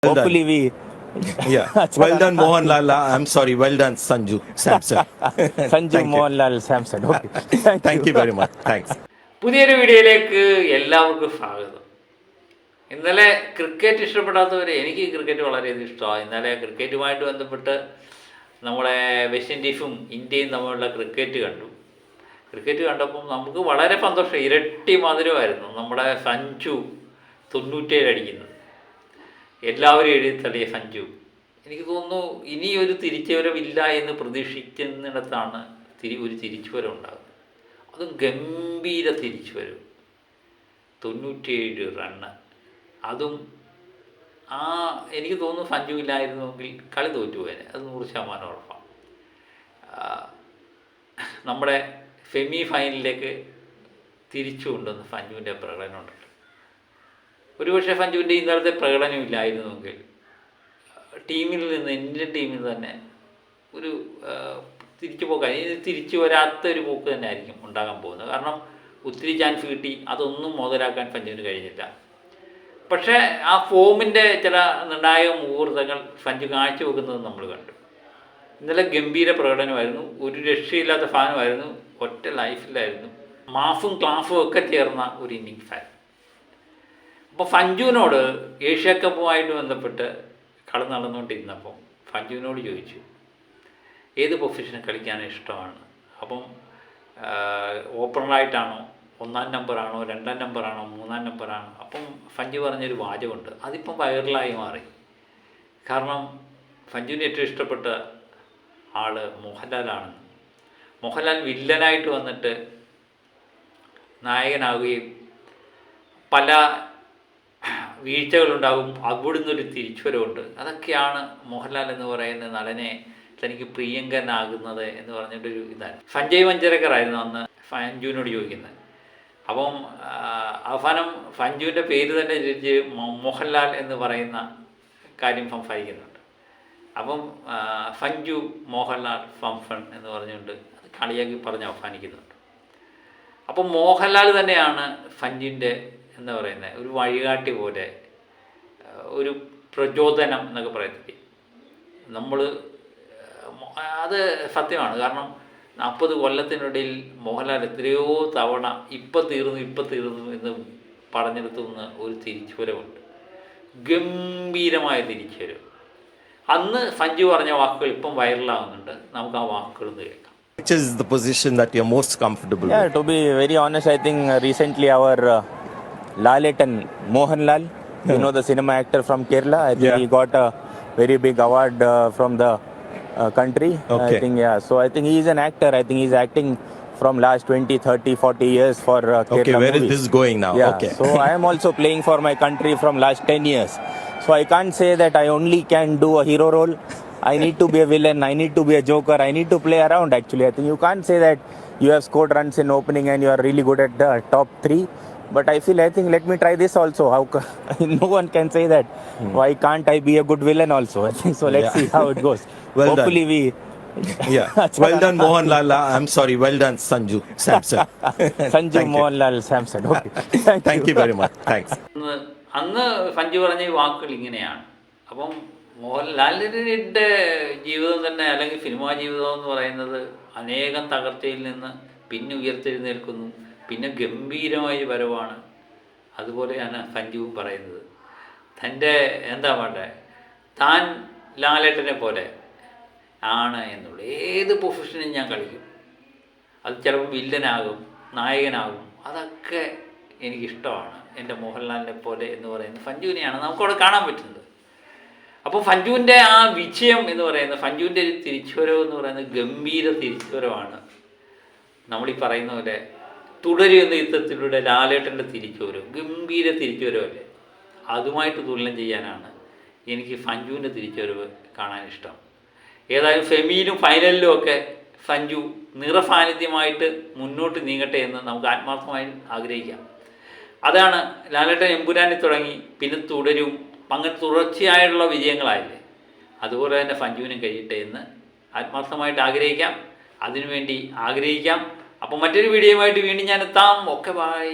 Well done. Hopefully we. Yeah. Well done, Mohanlal. I'm sorry. Well done, Sanju Samson. Sanju Thank you. Mohanlal Samson. Okay. Thank you very much. Thanks. പുതിയൊരു വീഡിയോയിലേക്ക് എല്ലാവർക്കും സ്വാഗതം. ഇന്നലെ cricket ഇഷ്ടപ്പെടാത്തവർ, എനിക്ക് cricket വളരെയധികം ഇഷ്ടമാണ്. ഇന്നലെ ക്രിക്കറ്റുമായിട്ട് ബന്ധപ്പെട്ട് നമ്മുടെ വെസ്റ്റ് ഇൻഡീസും ഇന്ത്യയും തമ്മിലുള്ള ക്രിക്കറ്റ് കണ്ടു. ക്രിക്കറ്റ് കണ്ടപ്പം നമുക്ക് വളരെ സന്തോഷം, ഇരട്ടി മധുരമായിരുന്നു. നമ്മുടെ സഞ്ജു 97 അടിക്കുന്നത്, എല്ലാവരും എഴുതിത്തള്ളിയ സഞ്ജു. എനിക്ക് തോന്നുന്നു ഇനിയൊരു തിരിച്ചുവരവില്ല എന്ന് പ്രതീക്ഷിക്കുന്നിടത്താണ് ഒരു തിരിച്ചുവരവുണ്ടാകുന്നത്. അതും ഗംഭീര തിരിച്ചുവരവ്, 97 റണ്ണ്. അതും എനിക്ക് തോന്നുന്നു സഞ്ജു ഇല്ലായിരുന്നുവെങ്കിൽ കളി തോറ്റുപോയേനെ, അത് 100% ഉറപ്പാണ്. നമ്മുടെ സെമി ഫൈനലിലേക്ക് തിരിച്ചു കൊണ്ടുവന്ന് സഞ്ജുവിൻ്റെ പ്രകടനമുണ്ട്. ഒരുപക്ഷെ സഞ്ജുവിൻ്റെ ഇന്നലത്തെ പ്രകടനം ഇല്ലായിരുന്നുവെങ്കിൽ ടീമിൽ നിന്ന്, ഇന്ത്യൻ ടീമിൽ തന്നെ ഒരു തിരിച്ചു പോകാൻ, തിരിച്ചു വരാത്തൊരു പോക്ക് തന്നെ ആയിരിക്കും ഉണ്ടാകാൻ പോകുന്നത്. കാരണം ഒത്തിരി ചാൻസ് കിട്ടി, അതൊന്നും മുതലാക്കാൻ സഞ്ജുവിന് കഴിഞ്ഞില്ല. പക്ഷേ ആ ഫോമിൻ്റെ ചില നിർണായക മുഹൂർത്തങ്ങൾ സഞ്ജു കാഴ്ചവെക്കുന്നത് നമ്മൾ കണ്ടു. ഇന്നലെ ഗംഭീര പ്രകടനമായിരുന്നു, ഒരു രക്ഷയില്ലാത്ത ഫാനുമായിരുന്നു, ഒറ്റ ലൈഫിലായിരുന്നു, മാഫും ക്ലാഫും ഒക്കെ ചേർന്ന ഒരു ഇന്നിങ്സായിരുന്നു. അപ്പോൾ സഞ്ജുവിനോട് ഏഷ്യ കപ്പുമായിട്ട് ബന്ധപ്പെട്ട് കളി നടന്നുകൊണ്ടിരുന്നപ്പം സഞ്ജുവിനോട് ചോദിച്ചു ഏത് പൊസിഷനിൽ കളിക്കാൻ ഇഷ്ടമാണ്. അപ്പം ഓപ്പണറായിട്ടാണോ, 1-ാം നമ്പറാണോ, 2-ാം നമ്പറാണോ, 3-ാം നമ്പറാണോ? അപ്പം സഞ്ജു പറഞ്ഞൊരു വാചകമുണ്ട്, അതിപ്പം വൈറലായി മാറി. കാരണം സഞ്ജുവിന് ഏറ്റവും ഇഷ്ടപ്പെട്ട ആൾ മോഹൻലാലാണെന്ന്. മോഹൻലാൽ വില്ലനായിട്ട് വന്നിട്ട് നായകനാവുകയും പല വീഴ്ചകളുണ്ടാകും, അവിടുന്ന് ഒരു തിരിച്ചുവരവുണ്ട്. അതൊക്കെയാണ് മോഹൻലാൽ എന്ന് പറയുന്ന നടനെ തനിക്ക് പ്രിയങ്കനാകുന്നത് എന്ന് പറഞ്ഞിട്ടൊരു ഇതാണ്. സഞ്ജയ് മഞ്ചരക്കറായിരുന്നു അന്ന് സഞ്ജുവിനോട് ചോദിക്കുന്നത്. അപ്പം അവസാനം സഞ്ജുവിൻ്റെ പേര് തന്നെ ചോദിച്ച് മോഹൻലാൽ എന്ന് പറയുന്ന കാര്യം സംസാരിക്കുന്നുണ്ട്. അപ്പം സഞ്ജു മോഹൻലാൽ ഫംഫൺ എന്ന് പറഞ്ഞുകൊണ്ട് അത് കളിയാക്കി പറഞ്ഞ് അവസാനിക്കുന്നുണ്ട്. അപ്പം മോഹൻലാൽ തന്നെയാണ് സഞ്ജുവിൻ്റെ എന്താ പറയുന്നത് ഒരു വഴികാട്ടി പോലെ, ഒരു പ്രചോദനം എന്നൊക്കെ പറയത്തില്ലേ നമ്മൾ. അത് സത്യമാണ്. കാരണം 40 കൊല്ലത്തിനിടയിൽ മോഹൻലാൽ എത്രയോ തവണ ഇപ്പം തീർന്നു എന്ന് പറഞ്ഞെടുത്തുനിന്ന് ഒരു തിരിച്ചുവരവുണ്ട്, ഗംഭീരമായ തിരിച്ചുവരവ്. അന്ന് സഞ്ജു പറഞ്ഞ വാക്കുകൾ ഇപ്പം വൈറലാകുന്നുണ്ട്. നമുക്ക് ആ വാക്കുകൾ ഒന്ന് കേൾക്കാം. Which is the position that you're most comfortable Yeah, with? to be very honest, I think recently our Laletan Mohanlal, you know, the cinema actor from Kerala, I think he got a very big award from the country. Okay. I think, yeah. So I think he is an actor. I think he's acting from last 20, 30, 40 years for Kerala Okay, where movies. is this going now? Yeah. Okay. So I am also playing for my country from last 10 years. So I can't say that I only can do a hero role. I need to be a villain. I need to be a joker. I need to play around, actually. I think you can't say that you have scored runs in opening and you are really good at the top 3. But I think let me try this also. No one can say that. Why can't I be a good villain also? I think so. Let's see how it goes. Well Hopefully done. Yeah. Well done, Mohanlal. I'm sorry. Well done, Sanju Samson. Sanju Thank you. Mohanlal Samson. Okay. Thank you very much. Thanks. അന്ന് സഞ്ജു പറഞ്ഞ ഈ വാക്കുകൾ ഇങ്ങനെയാണ്. അപ്പം മോഹൻലാലിൻ്റെ ജീവിതം തന്നെ, അല്ലെങ്കിൽ സിനിമാ ജീവിതം എന്ന് പറയുന്നത് അനേകം തകർച്ചയിൽ നിന്ന് പിന്നെ ഉയർത്തെഴുന്നേൽക്കുന്നു, പിന്നെ ഗംഭീരമായ വരവാണ്. അതുപോലെയാണ് സഞ്ജുവും പറയുന്നത്. തൻ്റെ എന്താ വേണ്ടേ, താൻ ലാലേട്ടനെ പോലെ ആണ് എന്നുള്ള ഏത് പ്രൊഫഷനും ഞാൻ കളിക്കും. അത് ചിലപ്പോൾ വില്ലനാകും, നായകനാകും, അതൊക്കെ എനിക്കിഷ്ടമാണ്. എൻ്റെ മോഹൻലാലിനെ പോലെ എന്ന് പറയുന്നത് സഞ്ജുവിനെയാണ് നമുക്കവിടെ കാണാൻ പറ്റുന്നത്. അപ്പോൾ സഞ്ജുവിൻ്റെ ആ വിജയം എന്ന് പറയുന്നത്, സഞ്ജുവിൻ്റെ ഒരു തിരിച്ചുവരവ് എന്ന് പറയുന്നത് ഗംഭീര തിരിച്ചുവരവാണ്. നമ്മളീ പറയുന്ന പോലെ തുടരുന്ന യുദ്ധത്തിലൂടെ ലാലേട്ടൻ്റെ തിരിച്ചുവരവ് ഗംഭീര തിരിച്ചുവരവല്ലേ, അതുമായിട്ട് തുലനം ചെയ്യാനാണ് എനിക്ക് സഞ്ജുവിൻ്റെ തിരിച്ചുവരവ് കാണാൻ ഇഷ്ടം. ഏതായാലും സെമിയിലും ഫൈനലിലും ഒക്കെ സഞ്ജു നിറസാന്നിധ്യമായിട്ട് മുന്നോട്ട് നീങ്ങട്ടെ എന്ന് നമുക്ക് ആത്മാർത്ഥമായി ആഗ്രഹിക്കാം. അതാണ് ലാലേട്ടൻ എമ്പുരാനിൽ തുടങ്ങി, പിന്നെ തുടരും, അങ്ങനെ തുടർച്ചയായുള്ള വിജയങ്ങളായില്ലേ, അതുപോലെ തന്നെ സഞ്ജുവിനും കഴിയട്ടെ എന്ന് ആത്മാർത്ഥമായിട്ട് ആഗ്രഹിക്കാം. അതിനുവേണ്ടി ആഗ്രഹിക്കാം. അപ്പോൾ മറ്റൊരു വീഡിയോയുമായിട്ട് വീണ്ടും ഞാൻ എത്താം. Okay, by.